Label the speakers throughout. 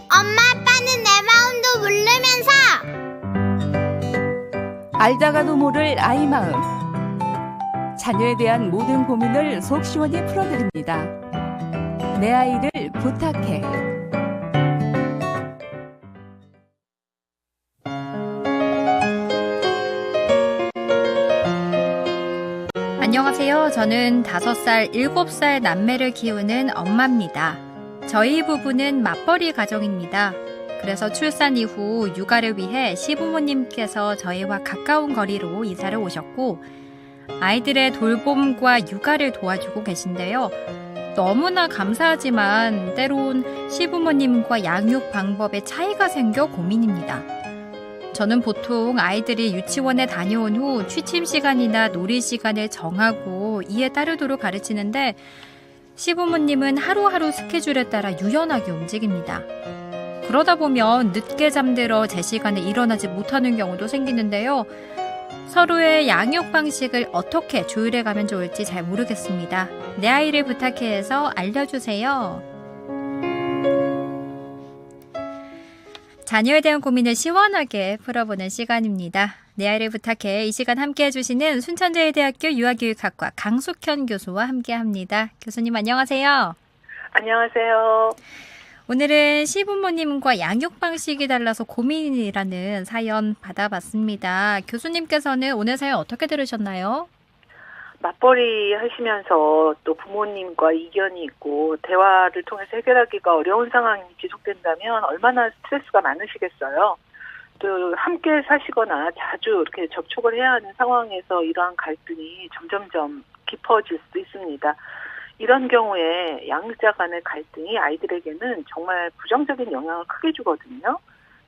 Speaker 1: 엄마 아빠는 내 마음도 모르면서.
Speaker 2: 알다가도 모를 아이 마음. 자녀에 대한 모든 고민을 속 시원히 풀어드립니다. 내 아이를 부탁해.
Speaker 3: 안녕하세요. 저는 5살, 7살 남매를 키우는 엄마입니다. 저희 부부는 맞벌이 가정입니다. 그래서 출산 이후 육아를 위해 시부모님께서 저희와 가까운 거리로 이사를 오셨고 아이들의 돌봄과 육아를 도와주고 계신데요. 너무나 감사하지만 때론 시부모님과 양육 방법에 차이가 생겨 고민입니다. 저는 보통 아이들이 유치원에 다녀온 후 취침 시간이나 놀이 시간을 정하고 이에 따르도록 가르치는데 시부모님은 하루하루 스케줄에 따라 유연하게 움직입니다. 그러다 보면 늦게 잠들어 제 시간에 일어나지 못하는 경우도 생기는데요. 서로의 양육 방식을 어떻게 조율해 가면 좋을지 잘 모르겠습니다. 내 아이를 부탁해서 알려주세요. 자녀에 대한 고민을 시원하게 풀어보는 시간입니다. 내 아이를 부탁해 이 시간 함께해 주시는 순천제일대학교 유아교육학과 강숙현 교수와 함께합니다. 교수님 안녕하세요.
Speaker 4: 안녕하세요.
Speaker 3: 오늘은 시부모님과 양육 방식이 달라서 고민이라는 사연 받아봤습니다. 교수님께서는 오늘 사연 어떻게 들으셨나요?
Speaker 4: 맞벌이 하시면서 또 부모님과 이견이 있고 대화를 통해서 해결하기가 어려운 상황이 지속된다면 얼마나 스트레스가 많으시겠어요. 또 함께 사시거나 자주 이렇게 접촉을 해야 하는 상황에서 이러한 갈등이 점점점 깊어질 수도 있습니다. 이런 경우에 양육자 간의 갈등이 아이들에게는 정말 부정적인 영향을 크게 주거든요.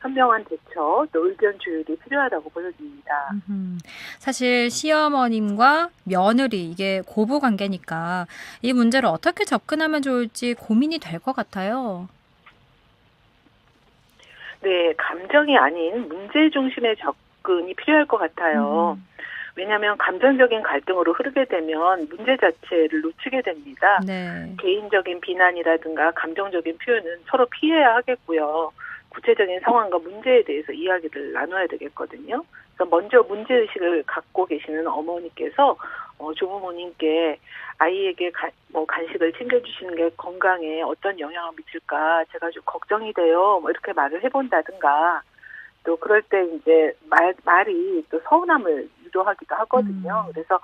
Speaker 4: 현명한 대처, 또 의견 조율이 필요하다고 보여집니다.
Speaker 3: 사실 시어머님과 며느리 이게 고부 관계니까 이 문제를 어떻게 접근하면 좋을지 고민이 될 것 같아요.
Speaker 4: 네, 감정이 아닌 문제 중심의 접근이 필요할 것 같아요. 왜냐하면 감정적인 갈등으로 흐르게 되면 문제 자체를 놓치게 됩니다.
Speaker 3: 네.
Speaker 4: 개인적인 비난이라든가 감정적인 표현은 서로 피해야 하겠고요. 구체적인 상황과 문제에 대해서 이야기를 나눠야 되겠거든요. 그래서 먼저 문제의식을 갖고 계시는 어머니께서 조부모님께 아이에게 간식을 챙겨주시는 게 건강에 어떤 영향을 미칠까 제가 좀 걱정이 돼요. 이렇게 말을 해본다든가 또 그럴 때 이제 말이 또 서운함을 유도하기도 하거든요. 그래서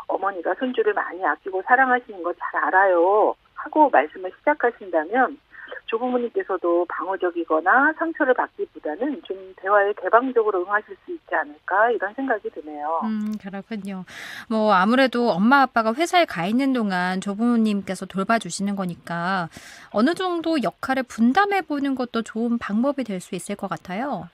Speaker 4: 어머니가 손주를 많이 아끼고 사랑하시는 거 잘 알아요 하고 말씀을 시작하신다면 조부모님께서도 방어적이거나 상처를 받기보다는 좀 대화에 개방적으로 응하실 수 있지 않을까 이런 생각이 드네요.
Speaker 3: 그렇군요. 아무래도 엄마 아빠가 회사에 가 있는 동안 조부모님께서 돌봐주시는 거니까 어느 정도 역할을 분담해 보는 것도 좋은 방법이 될 수 있을 것 같아요.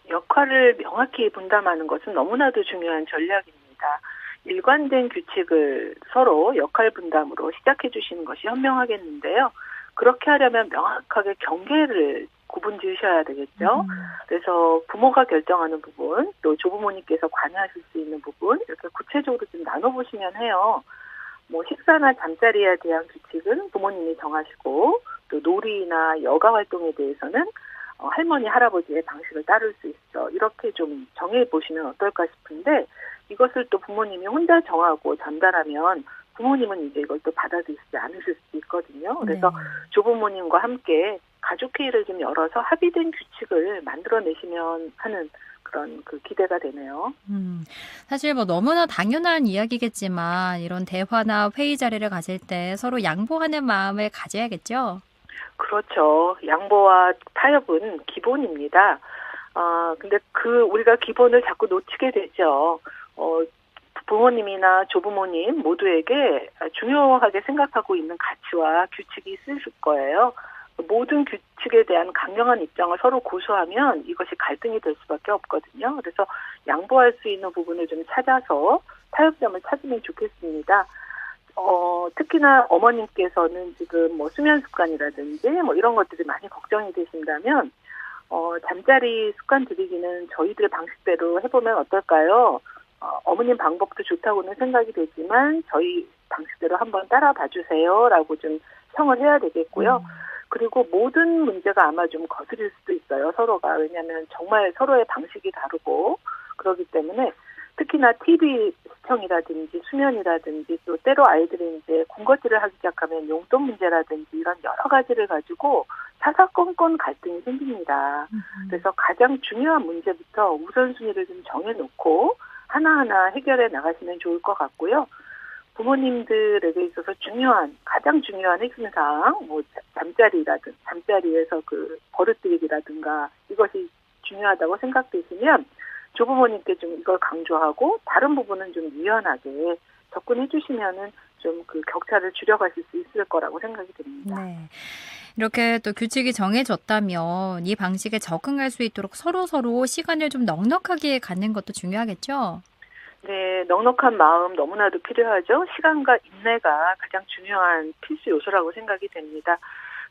Speaker 4: 역할을 명확히 분담하는 것은 너무나도 중요한 전략입니다. 일관된 규칙을 서로 역할 분담으로 시작해 주시는 것이 현명하겠는데요. 그렇게 하려면 명확하게 경계를 구분 지으셔야 되겠죠. 그래서 부모가 결정하는 부분, 또 조부모님께서 관여하실 수 있는 부분 이렇게 구체적으로 좀 나눠보시면 해요. 식사나 잠자리에 대한 규칙은 부모님이 정하시고 또 놀이나 여가 활동에 대해서는 할머니, 할아버지의 방식을 따를 수 있어. 이렇게 좀 정해보시면 어떨까 싶은데 이것을 또 부모님이 혼자 정하고 전달하면 부모님은 이제 이걸 또 받아들이지 않으실 수도 있거든요. 그래서 조부모님과 함께 가족회의를 좀 열어서 합의된 규칙을 만들어내시면 하는 그런 기대가 되네요.
Speaker 3: 사실 너무나 당연한 이야기겠지만 이런 대화나 회의 자리를 가질 때 서로 양보하는 마음을 가져야겠죠?
Speaker 4: 그렇죠. 양보와 타협은 기본입니다. 근데 우리가 기본을 자꾸 놓치게 되죠. 부모님이나 조부모님 모두에게 중요하게 생각하고 있는 가치와 규칙이 있으실 거예요. 모든 규칙에 대한 강경한 입장을 서로 고수하면 이것이 갈등이 될 수밖에 없거든요. 그래서 양보할 수 있는 부분을 좀 찾아서 타협점을 찾으면 좋겠습니다. 특히나 어머님께서는 지금 수면 습관이라든지 이런 것들이 많이 걱정이 되신다면 잠자리 습관 들이기는 저희들 방식대로 해보면 어떨까요? 어머님 방법도 좋다고는 생각이 되지만 저희 방식대로 한번 따라봐 주세요라고 좀 청을 해야 되겠고요. 그리고 모든 문제가 아마 좀 거슬릴 수도 있어요, 서로가. 왜냐하면 정말 서로의 방식이 다르고 그렇기 때문에 특히나 TV 시청이라든지 수면이라든지 또 때로 아이들이 이제 군것질을 하기 시작하면 용돈 문제라든지 이런 여러 가지를 가지고 사사건건 갈등이 생깁니다. 그래서 가장 중요한 문제부터 우선순위를 좀 정해놓고 하나하나 해결해 나가시면 좋을 것 같고요. 부모님들에게 있어서 가장 중요한 핵심사항, 잠자리에서 그 버릇들이라든가 이것이 중요하다고 생각되시면 조부모님께 좀 이걸 강조하고 다른 부분은 좀 유연하게 접근해 주시면은 좀 그 격차를 줄여가실 수 있을 거라고 생각이 듭니다.
Speaker 3: 네. 이렇게 또 규칙이 정해졌다면 이 방식에 적응할 수 있도록 서로 시간을 좀 넉넉하게 갖는 것도 중요하겠죠?
Speaker 4: 네, 넉넉한 마음 너무나도 필요하죠. 시간과 인내가 가장 중요한 필수 요소라고 생각이 됩니다.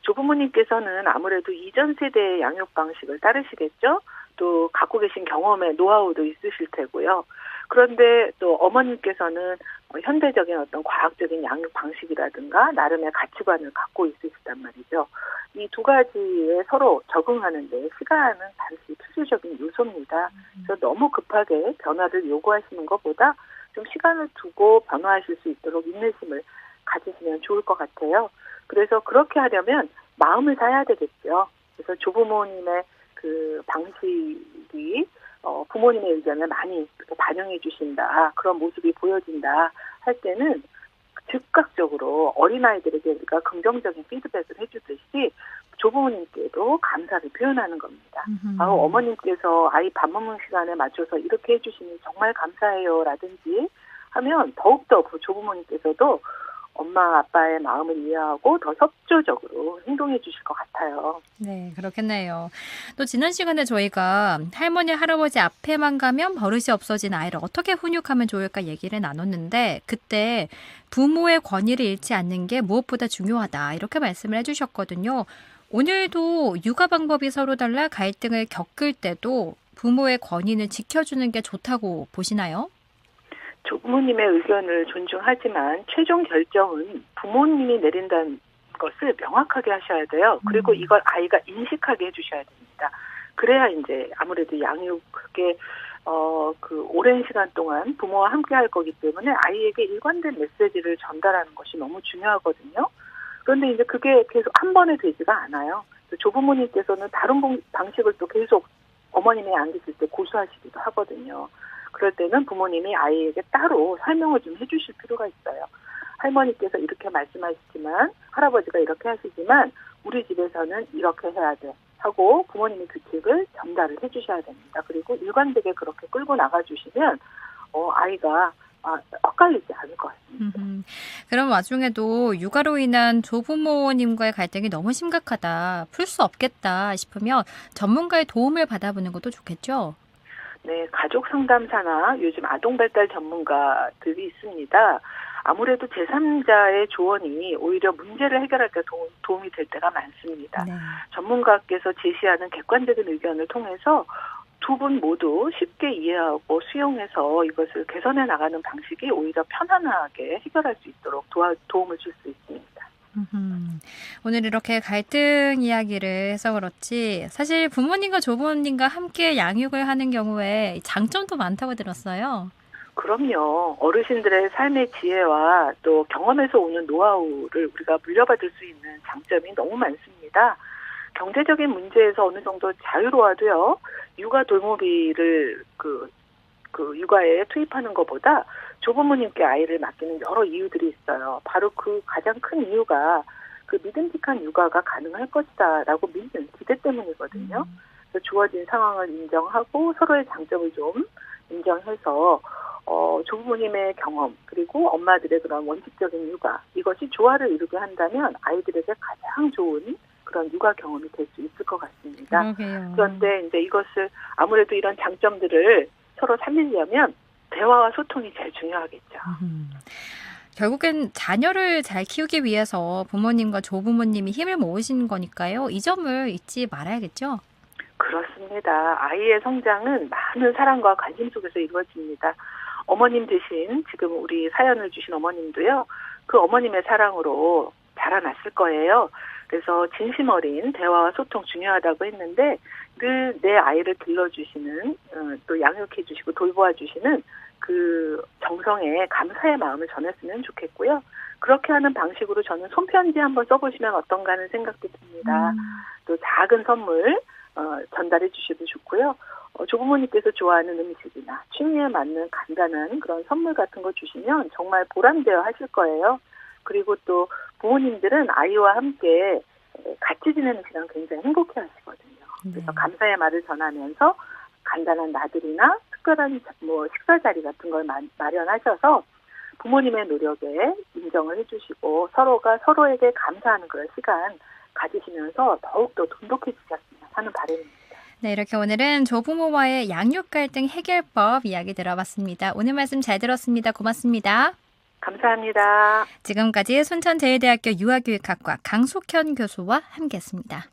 Speaker 4: 조부모님께서는 아무래도 이전 세대의 양육 방식을 따르시겠죠. 또 갖고 계신 경험의 노하우도 있으실 테고요. 그런데 또 어머님께서는 현대적인 어떤 과학적인 양육 방식이라든가 나름의 가치관을 갖고 있으시단 말이죠. 이 두 가지에 서로 적응하는 데 시간은 반드시 필수적인 요소입니다. 그래서 너무 급하게 변화를 요구하시는 것보다 좀 시간을 두고 변화하실 수 있도록 인내심을 가지시면 좋을 것 같아요. 그래서 그렇게 하려면 마음을 다해야 되겠죠. 그래서 조부모님의 그 방식이 부모님의 의견을 많이 반영해 주신다. 그런 모습이 보여진다 할 때는 즉각적으로 어린아이들에게 우리가 긍정적인 피드백을 해주듯이 조부모님께도 감사를 표현하는 겁니다. 어머님께서 아이 밥 먹는 시간에 맞춰서 이렇게 해주시니 정말 감사해요 라든지 하면 더욱더 조부모님께서도 엄마 아빠의 마음을 이해하고 더 협조적으로 행동해 주실 것 같아요.
Speaker 3: 네, 그렇겠네요. 또 지난 시간에 저희가 할머니, 할아버지 앞에만 가면 버릇이 없어진 아이를 어떻게 훈육하면 좋을까 얘기를 나눴는데 그때 부모의 권위를 잃지 않는 게 무엇보다 중요하다 이렇게 말씀을 해주셨거든요. 오늘도 육아 방법이 서로 달라 갈등을 겪을 때도 부모의 권위는 지켜주는 게 좋다고 보시나요?
Speaker 4: 조부모님의 의견을 존중하지만 최종 결정은 부모님이 내린다는 것을 명확하게 하셔야 돼요. 그리고 이걸 아이가 인식하게 해주셔야 됩니다. 그래야 이제 아무래도 양육에 그 오랜 시간 동안 부모와 함께 할 거기 때문에 아이에게 일관된 메시지를 전달하는 것이 너무 중요하거든요. 그런데 이제 그게 계속 한 번에 되지가 않아요. 조부모님께서는 다른 방식을 또 계속 어머님이 안 계실 때 고수하시기도 하거든요. 그럴 때는 부모님이 아이에게 따로 설명을 좀 해주실 필요가 있어요. 할머니께서 이렇게 말씀하시지만 할아버지가 이렇게 하시지만 우리 집에서는 이렇게 해야 돼 하고 부모님이 규칙을 전달을 해주셔야 됩니다. 그리고 일관되게 그렇게 끌고 나가주시면 아이가 엇갈리지 않을 것 같습니다.
Speaker 3: 그런 와중에도 육아로 인한 조부모님과의 갈등이 너무 심각하다, 풀 수 없겠다 싶으면 전문가의 도움을 받아보는 것도 좋겠죠?
Speaker 4: 네, 가족 상담사나 요즘 아동 발달 전문가들이 있습니다. 아무래도 제3자의 조언이 오히려 문제를 해결할 때 도움이 될 때가 많습니다.
Speaker 3: 네.
Speaker 4: 전문가께서 제시하는 객관적인 의견을 통해서 두 분 모두 쉽게 이해하고 수용해서 이것을 개선해 나가는 방식이 오히려 편안하게 해결할 수 있도록 도움을 줄 수 있습니다.
Speaker 3: 오늘 이렇게 갈등 이야기를 해서 그렇지 사실 부모님과 조부모님과 함께 양육을 하는 경우에 장점도 많다고 들었어요.
Speaker 4: 그럼요. 어르신들의 삶의 지혜와 또 경험에서 오는 노하우를 우리가 물려받을 수 있는 장점이 너무 많습니다. 경제적인 문제에서 어느 정도 자유로워도요. 육아 돌보비를 그 육아에 투입하는 것보다 조부모님께 아이를 맡기는 여러 이유들이 있어요. 바로 그 가장 큰 이유가 그 믿음직한 육아가 가능할 것이다라고 믿는 기대 때문이거든요. 그래서 주어진 상황을 인정하고 서로의 장점을 좀 인정해서 조부모님의 경험 그리고 엄마들의 그런 원칙적인 육아 이것이 조화를 이루게 한다면 아이들에게 가장 좋은 그런 육아 경험이 될 수 있을 것 같습니다.
Speaker 3: 그러게요.
Speaker 4: 그런데 이제 이것을 아무래도 이런 장점들을 서로 살리려면 대화와 소통이 제일 중요하겠죠.
Speaker 3: 결국엔 자녀를 잘 키우기 위해서 부모님과 조부모님이 힘을 모으신 거니까요. 이 점을 잊지 말아야겠죠?
Speaker 4: 그렇습니다. 아이의 성장은 많은 사랑과 관심 속에서 이루어집니다. 어머님 대신 지금 우리 사연을 주신 어머님도요. 그 어머님의 사랑으로 자라났을 거예요. 그래서 진심 어린 대화와 소통 중요하다고 했는데 늘 내 아이를 길러주시는 또 양육해주시고 돌보아주시는 그 정성에 감사의 마음을 전했으면 좋겠고요. 그렇게 하는 방식으로 저는 손편지 한번 써보시면 어떤가 하는 생각도 듭니다. 또 작은 선물 전달해 주셔도 좋고요. 조부모님께서 좋아하는 음식이나 취미에 맞는 간단한 그런 선물 같은 거 주시면 정말 보람되어 하실 거예요. 그리고 또 부모님들은 아이와 함께 같이 지내는 시간 굉장히 행복해 하시거든요. 그래서 감사의 말을 전하면서 간단한 나들이나 특별한 식사 자리 같은 걸 마련하셔서 부모님의 노력에 인정을 해주시고 서로가 서로에게 감사하는 그런 시간 가지시면서 더욱더 돈독해지셨으면 하는 바람입니다.
Speaker 3: 네, 이렇게 오늘은 조부모와의 양육 갈등 해결법 이야기 들어봤습니다. 오늘 말씀 잘 들었습니다. 고맙습니다.
Speaker 4: 감사합니다.
Speaker 3: 지금까지 순천제일대학교 유아교육학과 강숙현 교수와 함께했습니다.